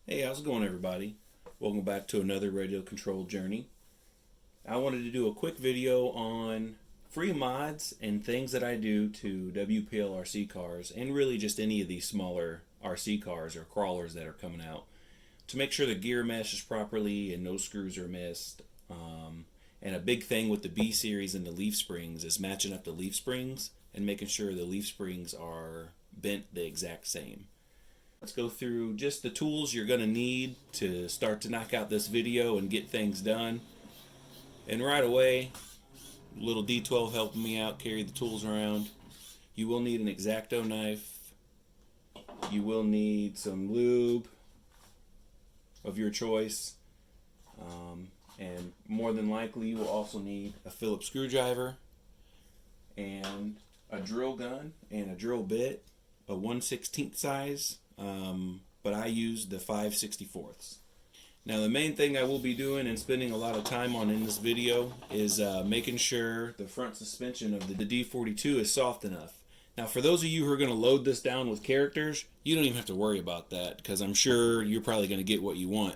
Hey, how's it going, everybody? Welcome back to another radio control journey. I wanted to do a quick video on free mods and things that I do to WPL RC cars, and really just any of these smaller RC cars or crawlers that are coming out, to make sure the gear meshes properly and no screws are missed. And a big thing with the B series and the leaf springs is matching up the leaf springs and making sure the leaf springs are bent the exact same. Let's go through just the tools you're going to need to start to knock out this video and get things done. And right away, little D12 helping me out carry the tools around. You will need an X-Acto knife. You will need some lube of your choice. And more than likely, you will also need a Phillips screwdriver and a drill gun and a drill bit, a 1/16 size. But I use the 5/64. Now the main thing I will be doing and spending a lot of time on in this video is making sure the front suspension of the D-42 is soft enough. Now for those of you who are going to load this down with characters, you don't even have to worry about that because I'm sure you're probably going to get what you want.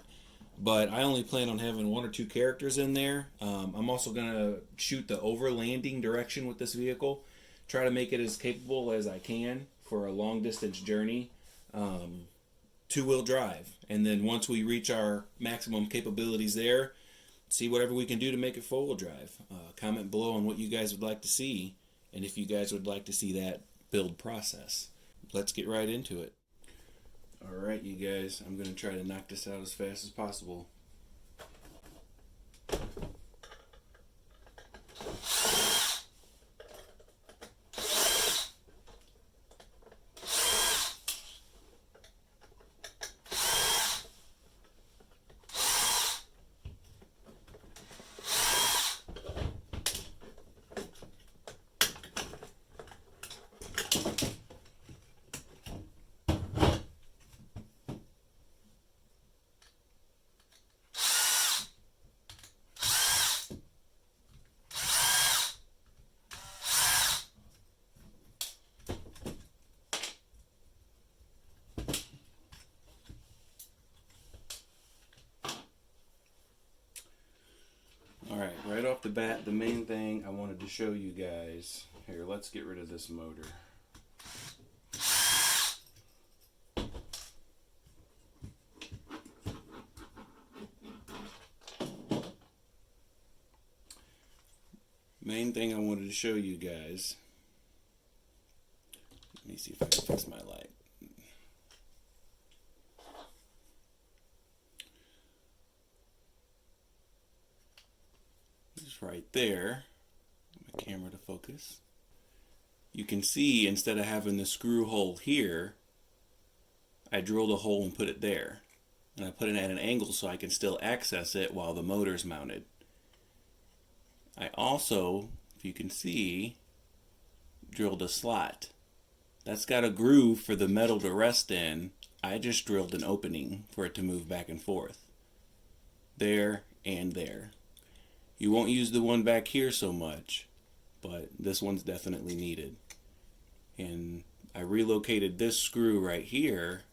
But I only plan on having 1 or 2 characters in there. I'm also going to shoot the overlanding direction with this vehicle. Try to make it as capable as I can for a long distance journey. 2-wheel drive, and then once we reach our maximum capabilities there, see whatever we can do to make it 4-wheel drive. Comment below on what you guys would like to see, and if you guys would like to see that build process. Let's get right into it. Alright, you guys, I'm going to try to knock this out as fast as possible. Alright, right off the bat, the main thing I wanted to show you guys. Here, let's get rid of this motor. Main thing I wanted to show you guys. Let me see if I can fix my light. Just right there. My camera to focus. You can see instead of having the screw hole here, I drilled a hole and put it there. And I put it at an angle so I can still access it while the motor's mounted. I also, if you can see, drilled a slot. That's got a groove for the metal to rest in. I just drilled an opening for it to move back and forth. There and there. You won't use the one back here so much, but this one's definitely needed. And I relocated this screw right here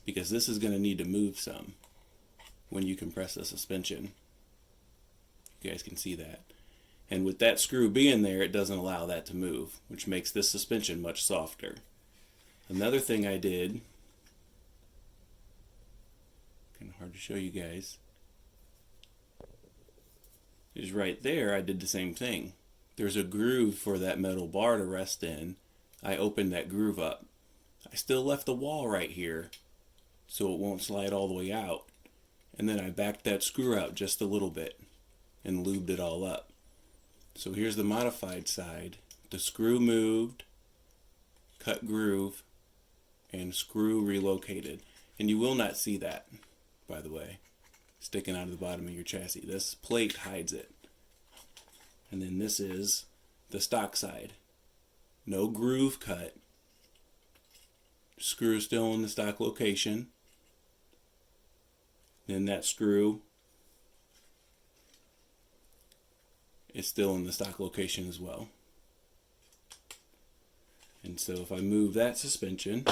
because this is going to need to move some when you compress the suspension. You guys can see that. And with that screw being there, it doesn't allow that to move, which makes this suspension much softer. Another thing I did, kind of hard to show you guys, is right there I did the same thing. There's a groove for that metal bar to rest in. I opened that groove up. I still left the wall right here so it won't slide all the way out. And then I backed that screw out just a little bit and lubed it all up. So here's the modified side. The screw moved, cut groove, and screw relocated. And you will not see that, by the way, sticking out of the bottom of your chassis. This plate hides it. And then this is the stock side. No groove cut. Screw still in the stock location. Then that screw is still in the stock location as well. And so if I move that suspension,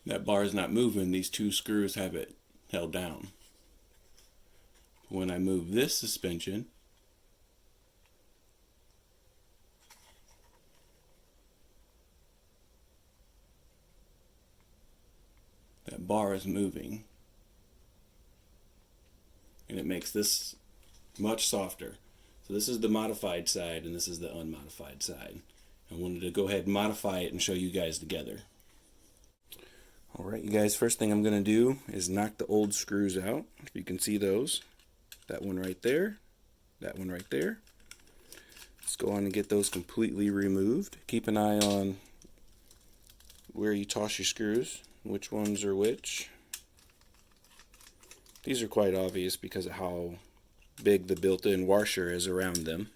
That bar is not moving, these two screws have it held down. When I move this suspension, that bar is moving, and it makes this much softer. So this is the modified side and this is the unmodified side. I wanted to go ahead and modify it and show you guys together. Alright you guys, first thing I'm going to do is knock the old screws out. You can see those. That one right there, that one right there. Let's go on and get those completely removed. Keep an eye on where you toss your screws, which ones are which. These are quite obvious because of how big the built-in washer is around them.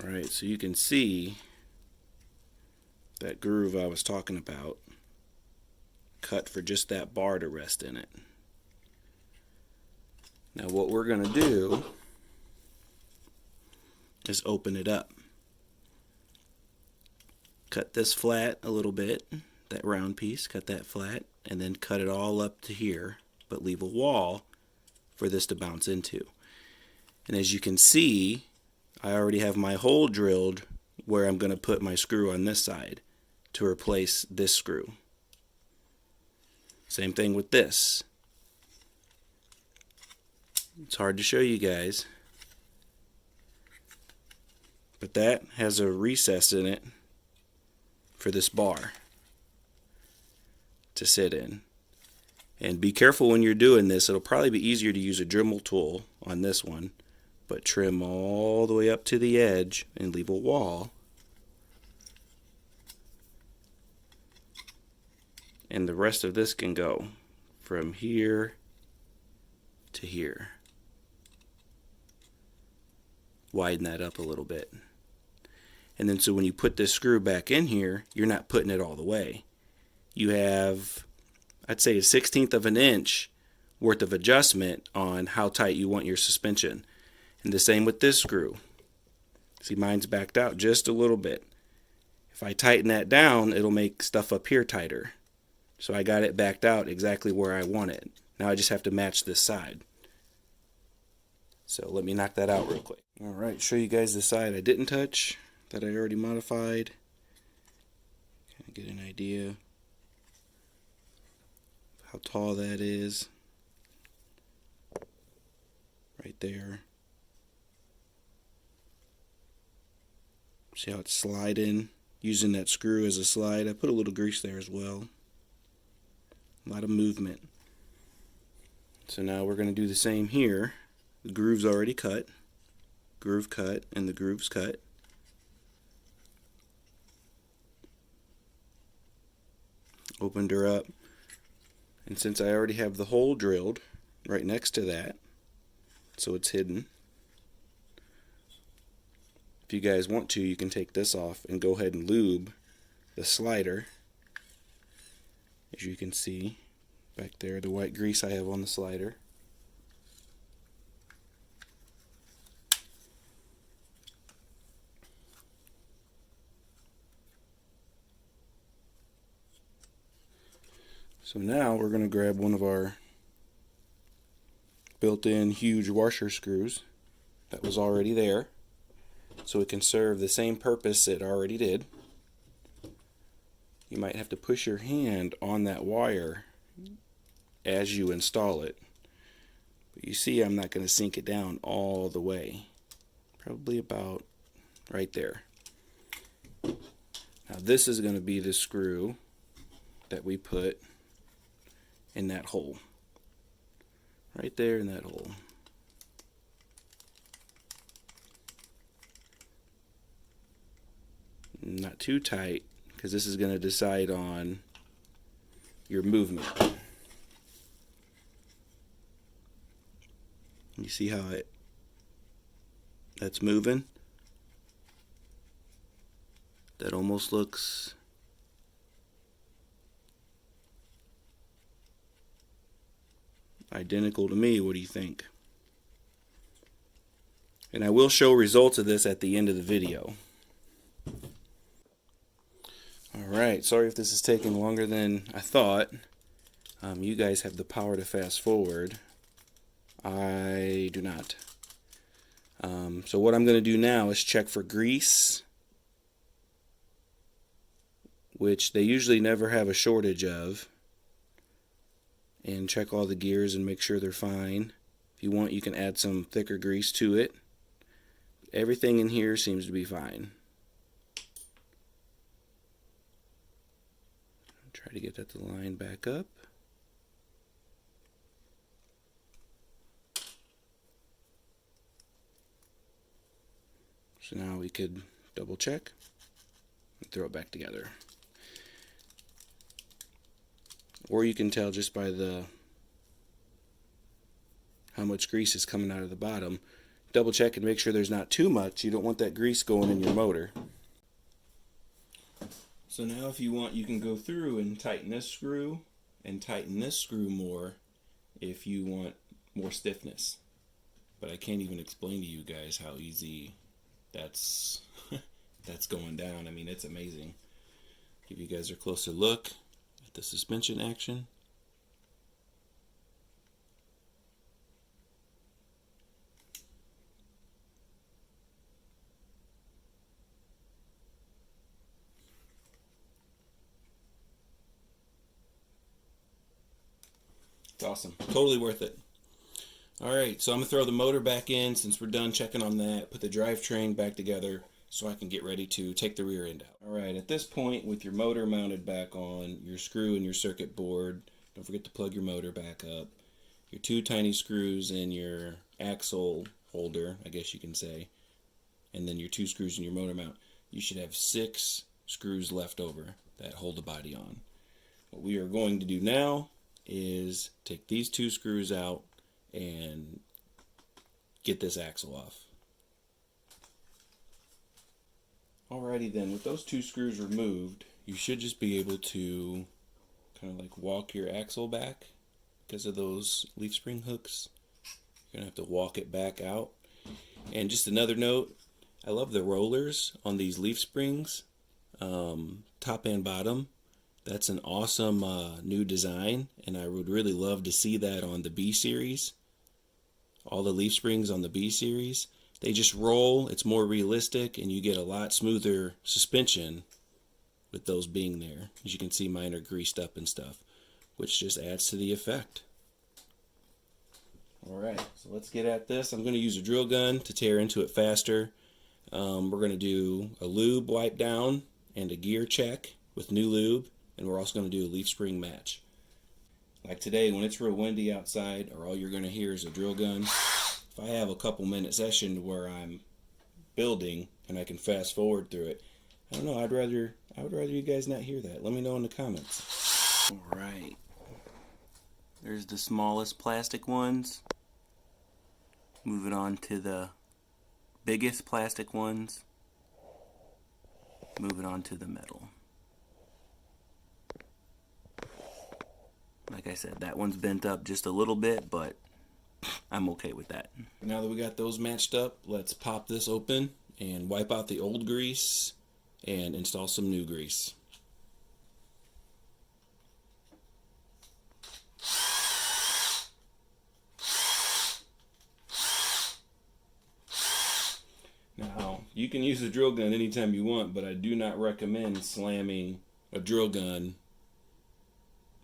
Alright, so you can see that groove I was talking about cut for just that bar to rest in it. Now what we're going to do is open it up. Cut this flat a little bit, that round piece, cut that flat, and then cut it all up to here, but leave a wall for this to bounce into. And as you can see, I already have my hole drilled where I'm going to put my screw on this side to replace this screw. Same thing with this. It's hard to show you guys, but that has a recess in it for this bar to sit in. And be careful when you're doing this. It'll probably be easier to use a Dremel tool on this one, but trim all the way up to the edge and leave a wall, and the rest of this can go from here to here. Widen that up a little bit, and then so when you put this screw back in here, you're not putting it all the way. You have, I'd say, 1/16 of an inch worth of adjustment on how tight you want your suspension. And the same with this screw. See, mine's backed out just a little bit. If I tighten that down, it'll make stuff up here tighter. So I got it backed out exactly where I want it. Now I just have to match this side. So let me knock that out real quick. Alright, show you guys the side I didn't touch, that I already modified. Kind of get an idea of how tall that is. Right there. See how it's sliding, using that screw as a slide. I put a little grease there as well. A lot of movement. So now we're going to do the same here. The groove's already cut. Groove cut, and the groove's cut. Opened her up. And since I already have the hole drilled right next to that, so it's hidden, if you guys want to, you can take this off and go ahead and lube the slider. As you can see back there, the white grease I have on the slider. So now we're going to grab one of our built-in huge washer screws that was already there, so it can serve the same purpose it already did. You might have to push your hand on that wire as you install it, but you see I'm not going to sink it down all the way, probably about right there. Now this is going to be the screw that we put in that hole, right there in that hole. Not too tight, because this is going to decide on your movement. You see how that's moving? That almost looks identical to me. What do you think? And I will show results of this at the end of the video. Alright, sorry if this is taking longer than I thought. You guys have the power to fast forward. I do not. So what I'm going to do now is check for grease, which they usually never have a shortage of, and check all the gears and make sure they're fine. If you want, you can add some thicker grease to it. Everything in here seems to be fine. Try to get that to line back up. So now we could double check and throw it back together. Or you can tell just by how much grease is coming out of the bottom. Double check and make sure there's not too much. You don't want that grease going in your motor. So now if you want, you can go through and tighten this screw and tighten this screw more if you want more stiffness. But I can't even explain to you guys how easy that's going down. I mean, it's amazing. Give you guys a closer look at the suspension action. It's awesome. Totally worth it. Alright, so I'm going to throw the motor back in since we're done checking on that. Put the drivetrain back together so I can get ready to take the rear end out. Alright, at this point, with your motor mounted back on, your screw and your circuit board, don't forget to plug your motor back up, your two tiny screws in your axle holder, I guess you can say, and then your two screws in your motor mount. You should have 6 screws left over that hold the body on. What we are going to do now is take these 2 screws out and get this axle off. Alrighty then, with those 2 screws removed, you should just be able to kind of like walk your axle back because of those leaf spring hooks. You're going to have to walk it back out. And just another note, I love the rollers on these leaf springs, top and bottom. That's an awesome new design, and I would really love to see that on the B series. All the leaf springs on the B series, they just roll. It's more realistic, and you get a lot smoother suspension with those being there. As you can see, mine are greased up and stuff, which just adds to the effect. Alright, so let's get at this. I'm going to use a drill gun to tear into it faster. We're going to do a lube wipe down and a gear check with new lube. And we're also going to do a leaf spring match. Like today, when it's real windy outside, or all you're going to hear is a drill gun, if I have a couple minute session where I'm building and I can fast forward through it, I don't know, I would rather you guys not hear that. Let me know in the comments. Alright. There's the smallest plastic ones. Moving on to the biggest plastic ones. Moving on to the metal. Like I said, that one's bent up just a little bit, but I'm okay with that. Now that we got those matched up, let's pop this open and wipe out the old grease and install some new grease. Now, you can use a drill gun anytime you want, but I do not recommend slamming a drill gun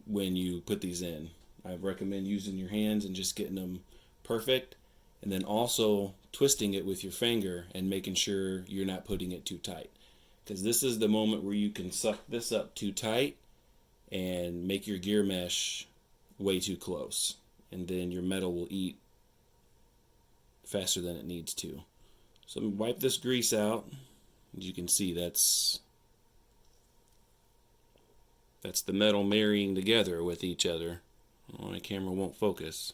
when you put these in. I recommend using your hands and just getting them perfect, and then also twisting it with your finger and making sure you're not putting it too tight, because this is the moment where you can suck this up too tight and make your gear mesh way too close, and then your metal will eat faster than it needs to. So I'm gonna wipe this grease out. As you can see, that's the metal marrying together with each other. Oh, my camera won't focus.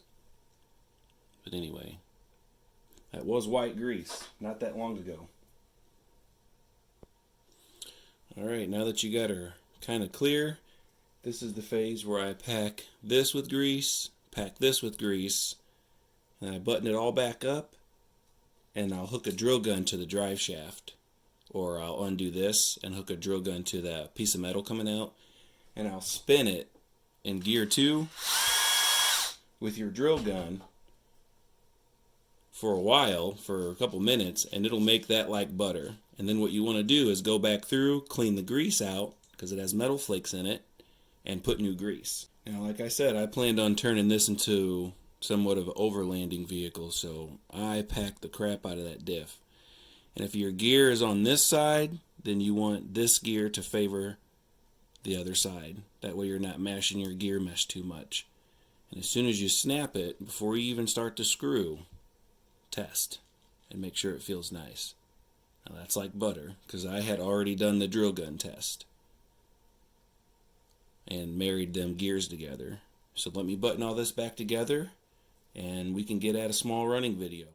But anyway, that was white grease not that long ago. Alright, now that you got her kind of clear, this is the phase where I pack this with grease, pack this with grease, and I button it all back up, and I'll hook a drill gun to the drive shaft or I'll undo this and hook a drill gun to that piece of metal coming out, and I'll spin it in gear 2 with your drill gun for a while, for a couple minutes, and it'll make that like butter. And then what you want to do is go back through, clean the grease out, because it has metal flakes in it, and put new grease. Now, like I said, I planned on turning this into somewhat of an overlanding vehicle, so I packed the crap out of that diff. And if your gear is on this side, then you want this gear to favor the other side. That way you're not mashing your gear mesh too much. And as soon as you snap it, before you even start to screw, test and make sure it feels nice. Now that's like butter, because I had already done the drill gun test and married them gears together. So let me button all this back together and we can get at a small running video.